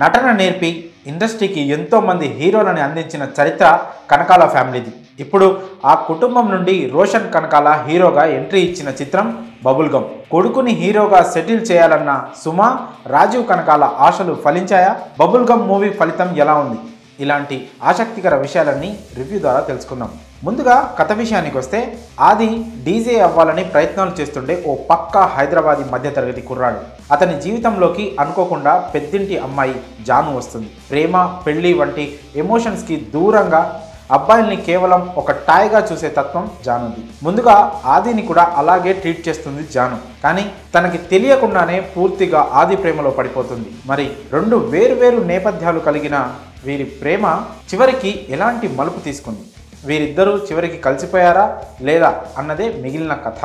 నటన నేర్పి ఇండస్ట్రీకి ఎంతో మంది హీరోలని అందించిన చరిత్ర కనకాల ఫ్యామిలీది. ఇప్పుడు ఆ కుటుంబం నుండి రోషన్ కనకాల హీరోగా ఎంట్రీ ఇచ్చిన చిత్రం బబుల్ గమ్. కొడుకుని హీరోగా సెటిల్ చేయాలన్న సుమ, రాజీవ్ కనకాల ఆశలు ఫలించాయా? బబుల్ గమ్ మూవీ ఫలితం ఎలా ఉంది? ఇలాంటి ఆసక్తికర విషయాలన్నీ రివ్యూ ద్వారా తెలుసుకుందాం. ముందుగా కథ విషయానికి వస్తే, ఆది డీజే అవ్వాలని ప్రయత్నాలు చేస్తుండే ఓ పక్కా హైదరాబాదీ మధ్యతరగతి కుర్రాడు. అతని జీవితంలోకి అనుకోకుండా పెద్దింటి అమ్మాయి జాను వస్తుంది. ప్రేమ, పెళ్లి వంటి ఎమోషన్స్కి దూరంగా అబ్బాయిల్ని కేవలం ఒక టాయ్గా చూసే తత్వం జానుది. ముందుగా ఆదిని కూడా అలాగే ట్రీట్ చేస్తుంది జాను. కానీ తనకి తెలియకుండానే పూర్తిగా ఆది ప్రేమలో పడిపోతుంది. మరి రెండు వేరు నేపథ్యాలు కలిగిన వీరి ప్రేమ చివరికి ఎలాంటి మలుపు తీసుకుంది? వీరిద్దరూ చివరికి కలిసిపోయారా లేదా అన్నదే మిగిలిన కథ.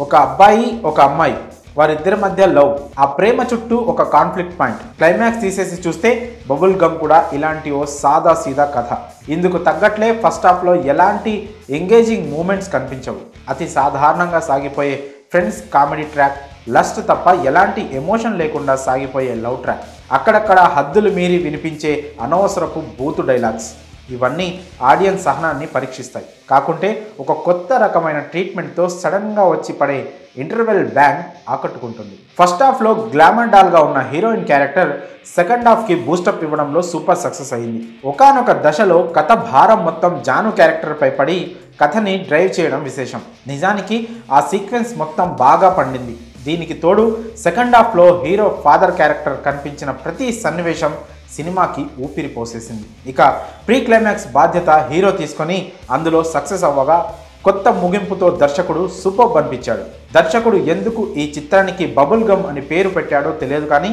ఒక అబ్బాయి, ఒక అమ్మాయి, వారిద్దరి మధ్య లవ్, ఆ ప్రేమ చుట్టూ ఒక కాన్ఫ్లిక్ట్ పాయింట్. క్లైమాక్స్ తీసేసి చూస్తే బబుల్ గమ్ కూడా ఇలాంటి ఓ సాదా సీదా కథ. ఇందుకు తగ్గట్లే ఫస్ట్ హాఫ్లో ఎలాంటి ఎంగేజింగ్ మూమెంట్స్ కనిపించవు. అతి సాధారణంగా సాగిపోయే ఫ్రెండ్స్ కామెడీ ట్రాక్, లస్ట్ తప్ప ఎలాంటి ఎమోషన్ లేకుండా సాగిపోయే లవ్ ట్రాక్, అక్కడక్కడ హద్దులు మీరి వినిపించే అనవసరపు బూతు డైలాగ్స్, ఇవన్నీ ఆడియన్స్ సహనాన్ని పరీక్షిస్తాయి. కాకుంటే ఒక కొత్త రకమైన ట్రీట్మెంట్తో సడన్గా వచ్చి పడే ఇంటర్వెల్ బ్యాంగ్ ఆకట్టుకుంటుంది. ఫస్ట్ హాఫ్లో గ్లామర్ డాల్గా ఉన్న హీరోయిన్ క్యారెక్టర్ సెకండ్ హాఫ్కి బూస్టప్ ఇవ్వడంలో సూపర్ సక్సెస్ అయింది. ఒకానొక దశలో కథ భారం మొత్తం జాను క్యారెక్టర్పై పడి కథని డ్రైవ్ చేయడం విశేషం. నిజానికి ఆ సీక్వెన్స్ మొత్తం బాగా పండింది. దీనికి తోడు సెకండ్ హాఫ్లో హీరో ఫాదర్ క్యారెక్టర్ కనిపించిన ప్రతి సన్నివేశం సినిమాకి ఊపిరి పోసేసింది. ఇక ప్రీ క్లైమాక్స్ బాధ్యత హీరో తీసుకొని అందులో సక్సెస్ అవ్వగా కొత్త ముగింపుతో దర్శకుడు సూపర్బ్ అనిపించాడు. దర్శకుడు ఎందుకు ఈ చిత్రానికి బబుల్ గమ్ అని పేరు పెట్టాడో తెలియదు, కానీ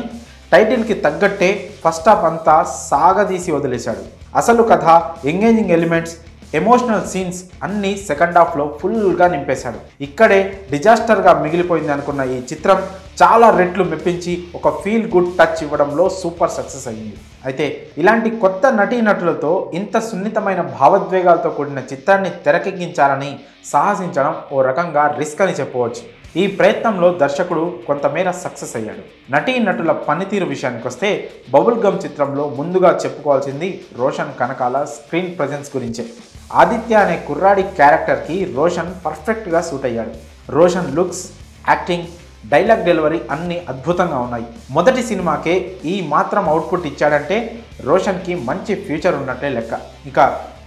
టైటిల్కి తగ్గట్టే ఫస్ట్ హాఫ్ అంతా సాగదీసి వదిలేశాడు. అసలు కథ, ఎంగేజింగ్ ఎలిమెంట్స్, ఎమోషనల్ సీన్స్ అన్నీ సెకండ్ హాఫ్లో ఫుల్గా నింపేశాడు. ఇక్కడే డిజాస్టర్గా మిగిలిపోయింది అనుకున్న ఈ చిత్రం చాలా రెట్లు మెప్పించి ఒక ఫీల్ గుడ్ టచ్ ఇవ్వడంలో సూపర్ సక్సెస్ అయ్యింది. అయితే ఇలాంటి కొత్త నటీనటులతో ఇంత సున్నితమైన భావోద్వేగాలతో కూడిన చిత్రాన్ని తెరకెక్కించాలని సాహసించడం ఓ రకంగా రిస్క్ అని చెప్పవచ్చు. ఈ ప్రయత్నంలో దర్శకుడు కొంతమేర సక్సెస్ అయ్యాడు. నటీనటుల పనితీరు విషయానికి వస్తే, బబుల్ గమ్ చిత్రంలో ముందుగా చెప్పుకోవాల్సింది రోషన్ కనకాల స్క్రీన్ ప్రెజెన్స్ గురించే. ఆదిత్య అనే కుర్రాడి క్యారెక్టర్కి రోషన్ పర్ఫెక్ట్గా సూట్ అయ్యాడు. Roshan looks, acting, dialogue delivery అన్నీ అద్భుతంగా ఉన్నాయి. మొదటి సినిమాకే ఈ మాత్రం అవుట్పుట్ ఇచ్చాడంటే రోషన్కి మంచి ఫ్యూచర్ ఉన్నట్లే లెక్క. ఇక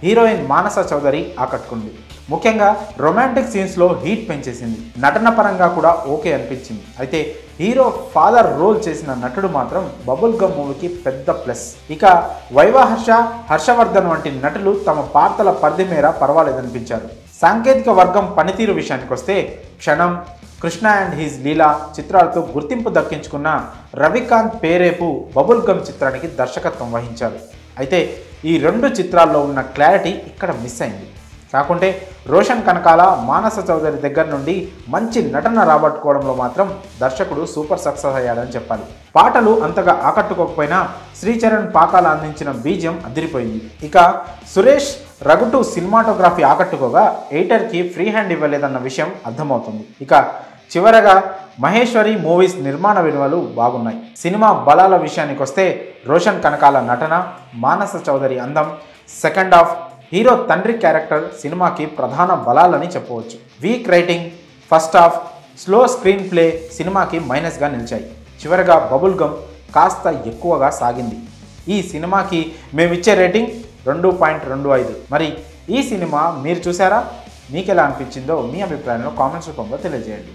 హీరోయిన్ మానస చౌదరి ఆకట్టుకుంది. ముఖ్యంగా రొమాంటిక్ సీన్స్లో హీట్ పెంచేసింది. నటన పరంగా కూడా ఓకే అనిపించింది. అయితే హీరో ఫాదర్ రోల్ చేసిన నటుడు మాత్రం బబుల్ గమ్ మూవీకి పెద్ద ప్లస్. ఇక వైవాహర్ష, హర్షవర్ధన్ వంటి నటులు తమ పాత్రల పరిధి మేర పర్వాలేదనిపించారు. సాంకేతిక వర్గం పనితీరు విషయానికి వస్తే, క్షణం, కృష్ణ అండ్ హిజ్ లీలా చిత్రాలతో గుర్తింపు దక్కించుకున్న రవికాంత్ పేరేపు బబుల్ గమ్ చిత్రానికి దర్శకత్వం వహించారు. అయితే ఈ రెండు చిత్రాల్లో ఉన్న క్లారిటీ ఇక్కడ మిస్ అయింది. కాకుంటే రోషన్ కనకాల, మానస చౌదరి దగ్గర నుండి మంచి నటన రాబట్టుకోవడంలో మాత్రం దర్శకుడు సూపర్ సక్సెస్ అయ్యాడని చెప్పాలి. పాటలు అంతగా ఆకట్టుకోకపోయినా శ్రీచరణ్ పాకాల అందించిన బీజియం అదిరిపోయింది. ఇక Suresh Ragutu cinematography ఆకట్టుకోగా ఎయిటర్కి free hand ఇవ్వలేదన్న విషయం అర్థమవుతుంది. ఇక చివరగా మహేశ్వరి మూవీస్ నిర్మాణ విలువలు బాగున్నాయి. సినిమా బలాల విషయానికి వస్తే, రోషన్ కనకాల నటన, మానస చౌదరి అందం, సెకండ్ హాఫ్, హీరో తండ్రి క్యారెక్టర్ సినిమాకి ప్రధాన బలాలని చెప్పవచ్చు. Week writing, first half, slow screen play సినిమాకి మైనస్గా నిలిచాయి. చివరగా బబుల్ గమ్ కాస్త ఎక్కువగా సాగింది. ఈ సినిమాకి మేమిచ్చే రేటింగ్ 2.25. మరి ఈ సినిమా మీరు చూసారా? మీకు ఎలా అనిపించిందో మీ అభిప్రాయంలో కామెంట్స్ రూపంలో తెలియజేయండి.